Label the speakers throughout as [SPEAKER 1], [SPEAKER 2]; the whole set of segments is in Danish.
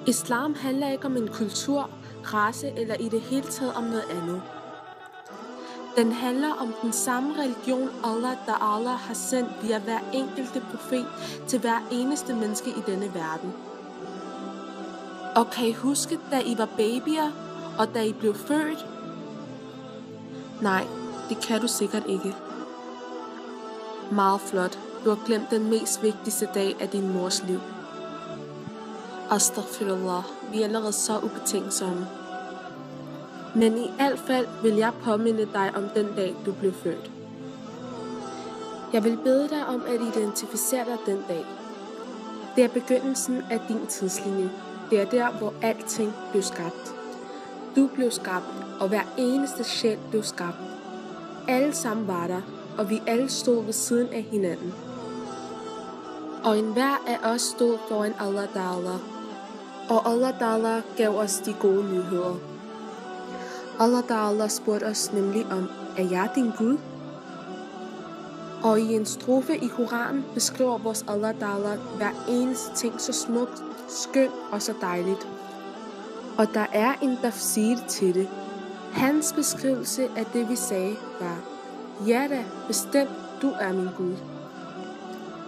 [SPEAKER 1] Islam handler ikke om en kultur, race eller i det hele taget om noget andet. Den handler om den samme religion, Allah har sendt via hver enkelte profet til hver eneste menneske i denne verden. Og kan I huske, da I var babyer, og da I blev født? Nej, det kan du sikkert ikke. Meget flot. Du har glemt den mest vigtigste dag af din mors liv. Astaghfirullah, vi er allerede så ubetænksomme. Men i alt fald vil jeg påminde dig om den dag, du blev født. Jeg vil bede dig om at identificere dig den dag. Det er begyndelsen af din tidslinje. Det er der, hvor alting blev skabt. Du blev skabt, og hver eneste sjæl blev skabt. Alle sammen var der, og vi alle stod ved siden af hinanden. Og enhver af os stod foran Allah. Og Allah gav os de gode nyheder. Allah spurgte os nemlig om, er jeg din Gud? Og i en strofe i Koranen beskriver vores Allah hver eneste ting så smukt, skønt og så dejligt. Og der er en tafsir til det. Hans beskrivelse af det vi sagde var, ja da, bestemt, du er min Gud.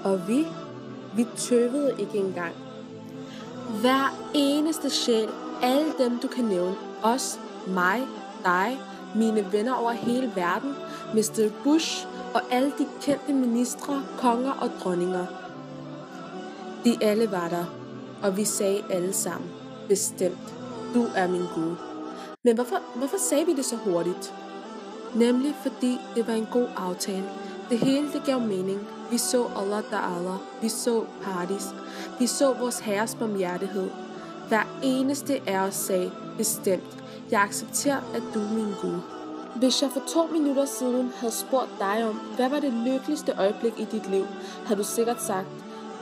[SPEAKER 1] Og vi tøvede ikke engang. Hver eneste sjæl, alle dem du kan nævne, os, mig, dig, mine venner over hele verden, Mr. Bush og alle de kendte ministre, konger og dronninger. De alle var der, og vi sagde alle sammen, bestemt, du er min Gud. Men hvorfor sagde vi det så hurtigt? Nemlig fordi det var en god aftale. Det hele det gav mening. Vi så Allah, vi så paradis, vi så vores herres barmhjertighed. Hver eneste af os sagde, bestemt, jeg accepterer, at du er min Gud. Hvis jeg for 2 minutter siden havde spurgt dig om, hvad var det lykkeligste øjeblik i dit liv, havde du sikkert sagt,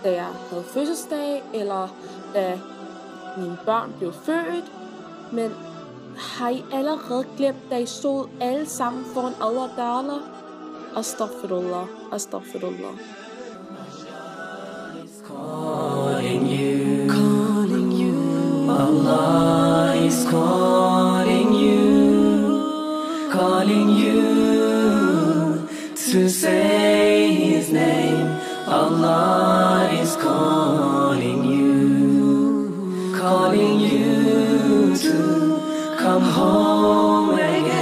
[SPEAKER 1] da jeg havde fødselsdag, eller da mine børn blev født. Men har I allerede glemt, da I stod alle sammen foran Allah? Astaghfirullah.
[SPEAKER 2] Calling you. Allah is calling you to say His name. Allah is calling you to come home again.